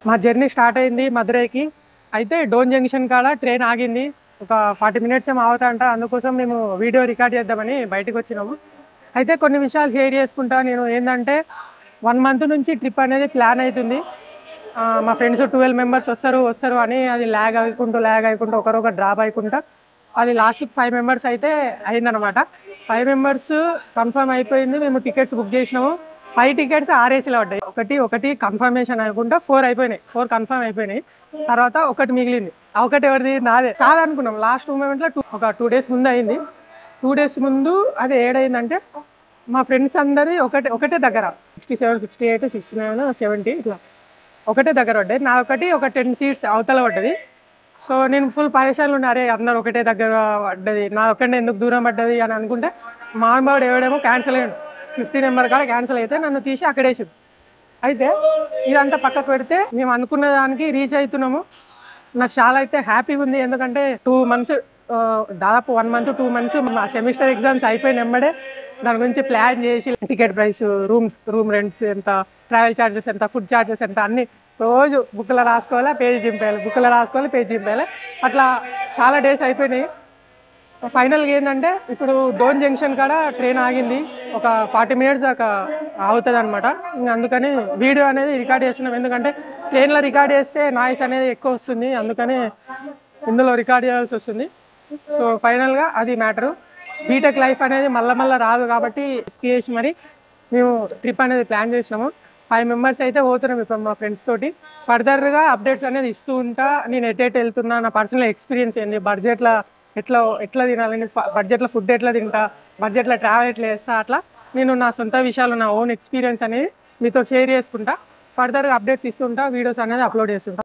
మా journey start అయింది మధురైకి. అయితే డోన్ జంక్షన్ కాడ ట్రైన్ ఆగింది. ఒక 40 మినిట్స్ ఏమో అవుతాయంట. అందుకోసం మేము వీడియో రికార్డ్ చేద్దామని బయటకు వచ్చినాము. అయితే కొన్ని విషయాలు షేర్ చేసుకుంటా. నేను ఏంటంటే 1 మంత్ నుంచి ట్రిప్ అనేది ప్లాన్ అవుతుంది. మా ఫ్రెండ్స్ 12 మెంబర్స్ వస్తారు అని అది ల్యాగ్ అయ్యకుంటూ ఒకరొకరు డ్రాప్ అయ్యకుంటా అది లాస్ట్కి 5 మెంబర్స్ అయితే అయిందనమాట. 5 మెంబర్స్ కన్ఫర్మ్ అయిపోయింది. మేము టికెట్స్ బుక్ చేసినాము. 5 టికెట్స్ ఆర్ఏసీలో పడ్డాయి. ఒకటి కన్ఫర్మేషన్ అనుకుంటా 4 అయిపోయినాయి. 4 కన్ఫర్మ్ అయిపోయినాయి. తర్వాత ఒకటి మిగిలింది. ఆ ఒకటి ఎవరిది? నాదే. కాదనుకున్నాం. లాస్ట్ మూమెంట్లో ఒక 2 డేస్ ముందు అయింది. 2 డేస్ ముందు అది ఏడైందంటే మా ఫ్రెండ్స్ అందరి ఒకటే దగ్గర 67, 68, 69, 70 ఇట్లా ఒకటే దగ్గర పడ్డాయి. నా ఒక 10 సీట్స్ అవతల పడ్డది. సో నేను ఫుల్ పరేషాన్లు ఉన్నా. అరే అందరు ఒకటే దగ్గర పడ్డది, నా ఒక్కడే ఎందుకు దూరం పడ్డది అని అనుకుంటే మామూలు ఎవడేమో క్యాన్సిల్ అయ్యాడు. 15 నెంబర్ కాడ క్యాన్సిల్ అయితే నన్ను తీసి అక్కడేసాడు. అయితే ఇదంతా పక్కకు పెడితే మేము అనుకున్న దానికి రీచ్ అవుతున్నాము. నాకు చాలా అయితే హ్యాపీగా ఉంది. ఎందుకంటే 2 మంత్స్ దాదాపు 1 మంత్ 2 మంత్స్ మా సెమిస్టర్ ఎగ్జామ్స్ అయిపోయిన వెంబడే దాని గురించి ప్లాన్ చేసి టికెట్ ప్రైస్, రూమ్ రెంట్స్ ఎంత, ట్రావెల్ ఛార్జెస్ ఎంత, ఫుడ్ ఛార్జెస్ ఎంత అన్నీ రోజు బుక్లో రాసుకోవాలి, పేజ్ చింపేయాలి. అట్లా చాలా డేస్ అయిపోయినాయి. ఫైనల్గా ఏంటంటే ఇప్పుడు డోన్ జంక్షన్ కాడ ట్రైన్ ఆగింది. ఒక 40 మినిట్స్ దాకా అవుతుంది అనమాట. అందుకని వీడియో అనేది రికార్డ్ చేస్తున్నాం. ఎందుకంటే ట్రైన్లో రికార్డ్ చేస్తే నాయిస్ అనేది ఎక్కువ వస్తుంది. అందుకని ఇందులో రికార్డ్ చేయాల్సి వస్తుంది. సో ఫైనల్గా అది మ్యాటరు. బీటెక్ లైఫ్ అనేది మళ్ళీ రాదు కాబట్టి చేసి మరి మేము ట్రిప్ అనేది ప్లాన్ చేసినాము. 5 మెంబర్స్ అయితే పోతున్నాం ఇప్పుడు మా ఫ్రెండ్స్ తోటి. ఫర్దర్గా అప్డేట్స్ అనేది ఇస్తూ ఉంటా. నేను ఎటు వెళ్తున్నా, నా పర్సనల్ ఎక్స్పీరియన్స్ ఏంది, బడ్జెట్లో ఎట్లా తినాలని, బడ్జెట్లో ఫుడ్ ఎట్లా తింటా, బడ్జెట్లో ట్రావెల్ ఎట్లా చేస్తా, అట్లా నేను నా సొంత విషయాలు, నా ఓన్ ఎక్స్పీరియన్స్ అనేది మీతో షేర్ చేసుకుంటా. ఫర్దర్గా అప్డేట్స్ ఇస్తుంటా, వీడియోస్ అనేది అప్లోడ్ చేస్తుంటా.